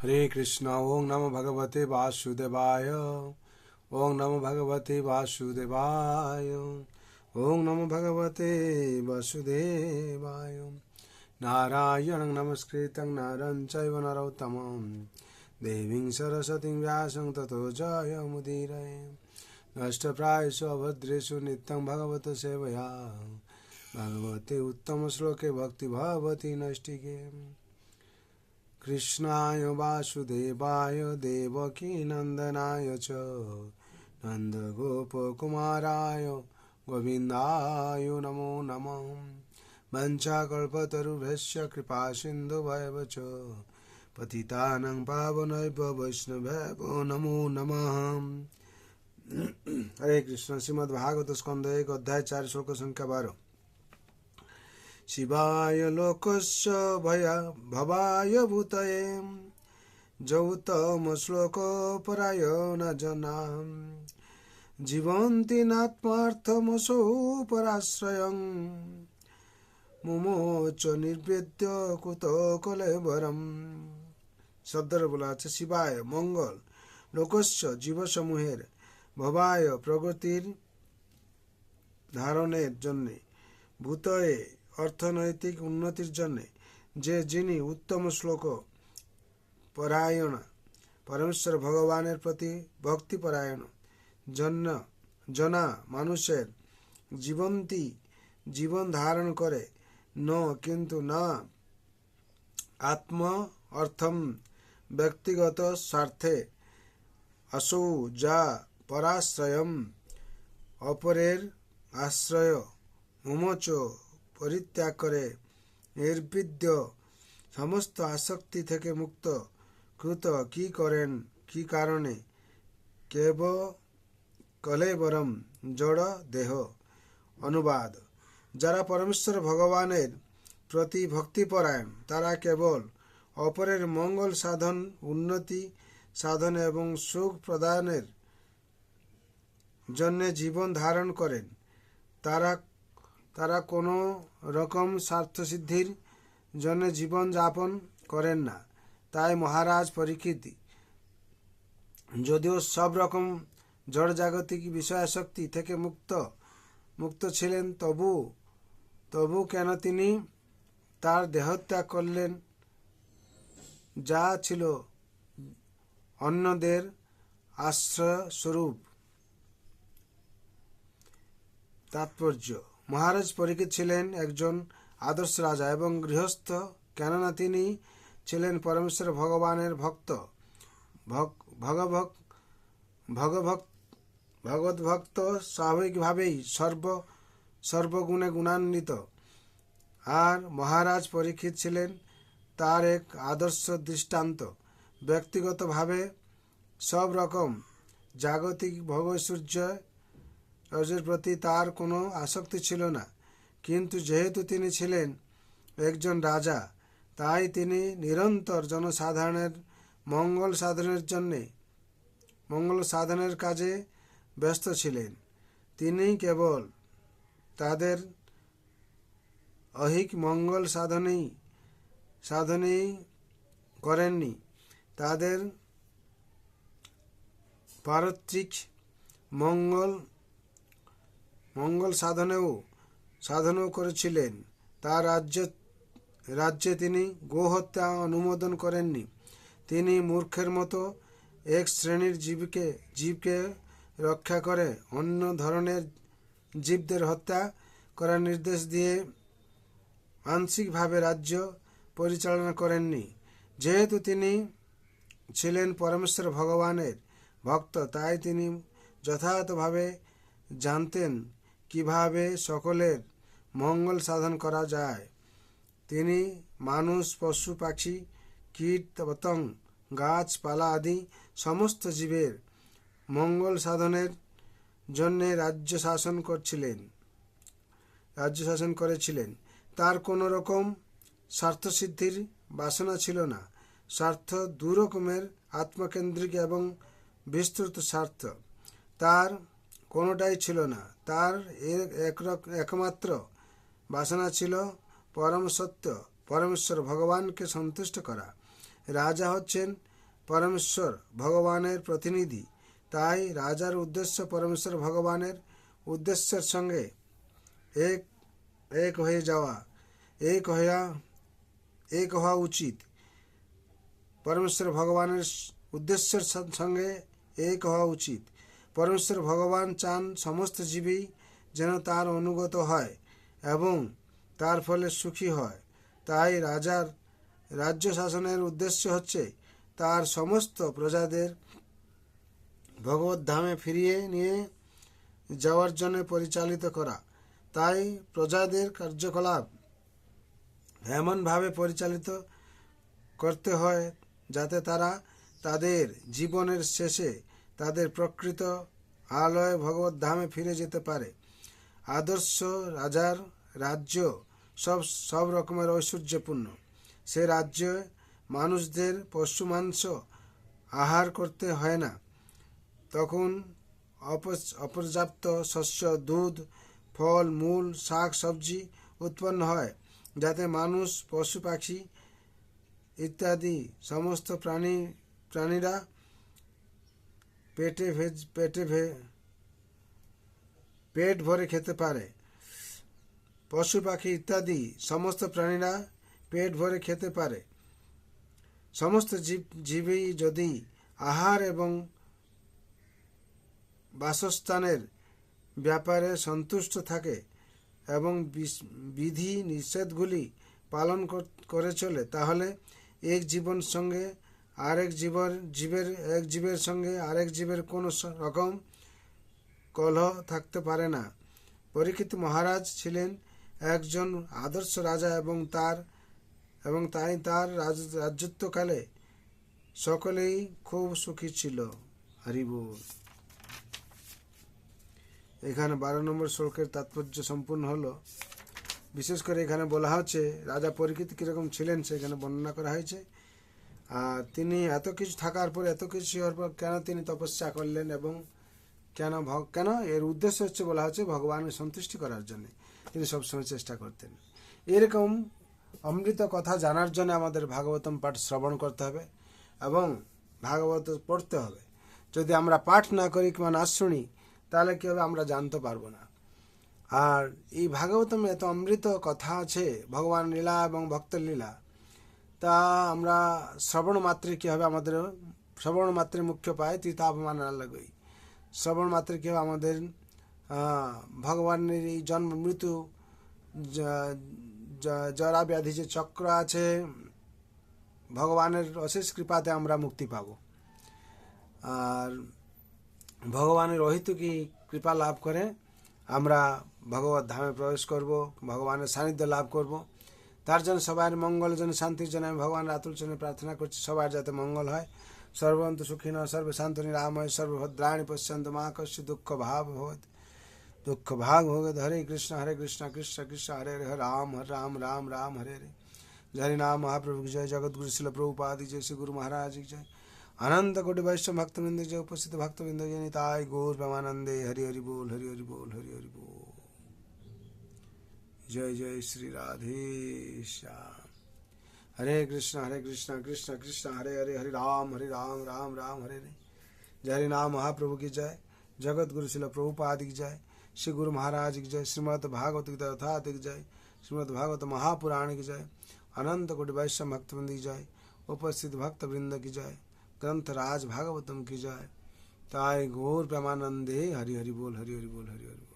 हरे कृष्णा। ओम नमो भगवते वासुदेवाय। ओम नमो भगवते वासुदेवाय। ओम नमो भगवते वासुदेवाय। नारायणं नमस्कृतं नरं चैव नरोत्तमं देवीं सरस्वतीं व्यासं ततो जयमुदीरये। नष्टप्रायेषु अभद्रेषु नित्यं भगवत सेवया भगवते उत्तमश्लोके भक्ति भवति नैष्टिके। कृष्णाय वासुदेवाय देवकीनन्दनाय च नन्दगोपकुमाराय गोविन्दाय नमो नमः। वञ्चाकल्पतरुभ्यश्च कृपासिन्धुभ्येव च पतितानां पावनेभ्यो वैष्णवेभ्यो नमो नमः। हरे कृष्ण। श्रीमद्भागवत स्कंद 1 अध्याय 4 श्लोक संख्या 12। शिवाय लोकस्य भवाय भूतये जौतम श्लोक परायण जना जीवन्ति नात्मार्थमसो पराश्रयं मुमोच निर्वेद्य कुतो कलेवरम। शब्दर बोला আছে শিবায় মঙ্গল, লোকস্য জীব সমূহের, ভবায় প্রগতির ধারণের জন্য, ভূতয়ে অর্থনৈতিক উন্নতির জন্য, যিনি উত্তম শ্লোক পরায়ণ পরমেশ্বর ভগবানের প্রতি ভক্তি পরায়ণ জনা মানুষের জীবন্তী জীবন ধারণ করে ন কিন্তু না আত্ম অর্থম ব্যক্তিগত স্বার্থে আসৌ যা পরাশ্রয়ম অপরের আশ্রয় মুমোচ পরিত্যাগ করে নির্বিদ্য সমস্ত আসক্তি থেকে মুক্ত কৃত কি কারণে কেব কলেবরম জড় দেহ। অনুবাদ: যারা পরমেশ্বর ভগবানের প্রতি ভক্তিপরায়ণ তারা কেবল অপরের মঙ্গল সাধন, উন্নতি সাধন এবং সুখ প্রদানের জন্য জীবন ধারণ করেন। তারা কোনো রকম স্বার্থসিদ্ধির জন্য জীবন যাপন করেন না। তাই মহারাজ পরীক্ষিত যদিও সব রকম জড়জাগতিক বিষয়াসক্তি থেকে মুক্ত ছিলেন, তবু কেন তিনি তার দেহত্যাগ করলেন, যা ছিল অন্যদের আশ্রয়স্বরূপ। তাৎপর্য: মহারাজ পরীক্ষিত ছিলেন একজন আদর্শ রাজা এবং গৃহস্থ, কেননা তিনি ছিলেন পরমেশ্বর ভগবানের ভক্ত, ভগবদ্ভক্ত, স্বাভাবিকভাবেই সর্বগুণে গুণান্বিত। আর মহারাজ পরীক্ষিত ছিলেন তার এক আদর্শ দৃষ্টান্ত। ব্যক্তিগতভাবে সব রকম জাগতিক ভোগৈশ্বর্যের প্রতি তার কোনো আসক্তি ছিল না, কিন্তু যেহেতু তিনি ছিলেন একজন রাজা, তাই তিনি নিরন্তর জনসাধারণের মঙ্গল সাধনের কাজে ব্যস্ত ছিলেন। তিনি কেবল তাদের ঐহিক মঙ্গল সাধনেই করেননি, তাদের পারত্রিক মঙ্গল সাধনও করেছিলেন। তার রাজ্যে তিনি গোহত্যা অনুমোদন করেননি। তিনি মূর্খের মতো এক শ্রেণীর জীবকে রক্ষা করে অন্য ধরনের জীবদের হত্যা করার নির্দেশ দিয়ে আংশিকভাবে রাজ্য পরিচালনা করেননি। যেহেতু তিনি ছিলেন পরমেশ্বর ভগবানের ভক্ত, তাই তিনি যথাযথভাবে জানতেন কিভাবে সকলের মঙ্গল সাধন করা যায়। তিনি মানুষ, পশু পাখি, কীট পতঙ্গ, গাছপালা আদি সমস্ত জীবের মঙ্গল সাধনের জন্য রাজ্য শাসন করেছিলেন। তার কোনো রকম স্বার্থসিদ্ধির বাসনা ছিল না। স্বার্থ দু রকমের, আত্মকেন্দ্রিক এবং বিস্তৃত স্বার্থ। তার কোনোটাই ছিল না। তার একমাত্র বাসনা ছিল পরম সত্য পরমেশ্বর ভগবানকে সন্তুষ্ট করা। রাজা হচ্ছেন পরমেশ্বর ভগবানের প্রতিনিধি, তাই রাজার উদ্দেশ্য পরমেশ্বর ভগবানের উদ্দেশ্যের সঙ্গে এক এক হয়ে যাওয়া, এক হওয়া উচিত। পরমেশ্বর ভগবানের উদ্দেশ্যের সঙ্গে এক হওয়া উচিত। পরমেশ্বর ভগবান চান সমস্ত জীবই যেন তার অনুগত হয় এবং তার ফলে সুখী হয়। তাই রাজার রাজ্য শাসনের উদ্দেশ্য হচ্ছে তার সমস্ত প্রজাদের ভগবত ধামে ফিরিয়ে নিয়ে যাওয়ার জন্য পরিচালিত করা। তাই প্রজাদের কার্যকলাপ এমনভাবে পরিচালিত করতে হয় যাতে তারা তাদের জীবনের শেষে তাদের প্রকৃত আলয় ভগবত ধামে ফিরে যেতে পারে। আদর্শ রাজার রাজ্য সব রকমের ঐশ্বর্যপূর্ণ। সে রাজ্যে মানুষদের পশু মাংস আহার করতে হয় না। তখন অপর্যাপ্ত শস্য, দুধ, ফল মূল, শাক সবজি উৎপন্ন হয়, যাতে মানুষ, পশু পাখি ইত্যাদি সমস্ত প্রাণীরা পেট ভরে খেতে পারে। পশু পাখি ইত্যাদি সমস্ত প্রাণীরা পেট ভরে খেতে পারে। সমস্ত জীবই যদি আহার এবং বাসস্থানের ব্যাপারে সন্তুষ্ট থাকে এবং বিধি নিষেধগুলি পালন করে চলে, তাহলে এক জীবের সঙ্গে আরেক জীবের কোনো রকম কলহ থাকতে পারে না। পরীক্ষিত মহারাজ ছিলেন একজন আদর্শ রাজা এবং তাই তার রাজত্বকালে সকলেই খুব সুখী ছিল। হরি বল। এখানে 12 নম্বর শ্লোকের তাৎপর্য সম্পূর্ণ হলো। বিশেষ করে এখানে বলা হচ্ছে রাজা পরীক্ষিত কীরকম ছিলেন সেখানে বর্ণনা করা হয়েছে। আর তিনি এত কিছু থাকার পর, এত কিছু হওয়ার পর কেন তিনি তপস্যা করলেন এবং কেন এর উদ্দেশ্য হচ্ছে বলা হচ্ছে ভগবানের সন্তুষ্টি করার জন্য তিনি সবসময় চেষ্টা করতেন। এরকম অমৃত কথা জানার জন্য আমাদের ভাগবতম পাঠ শ্রবণ করতে হবে এবং ভাগবত পড়তে হবে। যদি আমরা পাঠ না করি কিংবা না শুনি তাহলে কী হবে, আমরা জানতে পারবো না। আর এই ভাগবতমে এত অমৃত কথা আছে, ভগবান লীলা এবং ভক্তের লীলা, তা আমরা শ্রবণ মাত্রে কী হবে, আমাদের শ্রবণ মাত্রে মুখ্য পায় তীতাপমান লাগই। শ্রবণ মাত্রে কী হবে, আমাদের ভগবানের এই জন্ম মৃত্যু জরা ব্যাধি যে চক্র আছে, ভগবানের অশেষ কৃপাতে আমরা মুক্তি পাব। আর ভগবানের অহেতুকী কৃপা লাভ করে আমরা ভগবত ধামে প্রবেশ করব, ভগবানের সান্নিধ্য লাভ করব। তার জন্য সবার মঙ্গলের জন্য, শান্তির জন্য আমি ভগবানের আতুল চরণে প্রার্থনা করছি সবার যাতে মঙ্গল হয়। সর্বন্তু সুখিন সর্বশান্ত নিরাময় সর্বভদ্রাণি পশ্যন্ত মা কস্য দুঃখ ভাগ ভোগত। হরে কৃষ্ণ কৃষ্ণ কৃষ্ণ হরে হরে রাম রাম রাম হরে হরে। हरि नाम महाप्रभु की जय। जगत गुरु शिल प्रभुपाद की जय। श्री गुरु महाराज की जय। अनंत कोटि वैष्णव भक्तवृंद जय। उपस्थित भक्तवृंद जय निताय गौर प्रेमानंदे। हरि हरि बोल हरि हरि बोल हरि हरि बोल। जय जय श्री राधे श्याम। हरे कृष्ण कृष्ण कृष्ण हरे हरे। हरे राम राम राम हरे हरे। जय हरि नाम महाप्रभु की जय। जगत गुरु शिल प्रभुपाद की जय। श्री गुरु महाराज की जय। श्रीमद् भागवत गीता यथार्थ की जय। श्रीमद् भागवत महापुराण की जय। अनंत कोटि वैष्णव भक्तवृंद की जय। उपस्थित भक्त वृंद की जय। ग्रंथराज भागवतम की जय। ताय गौर प्रेमानंदे। हरि हरि बोल हरि हरि बोल हरि हरि बोल।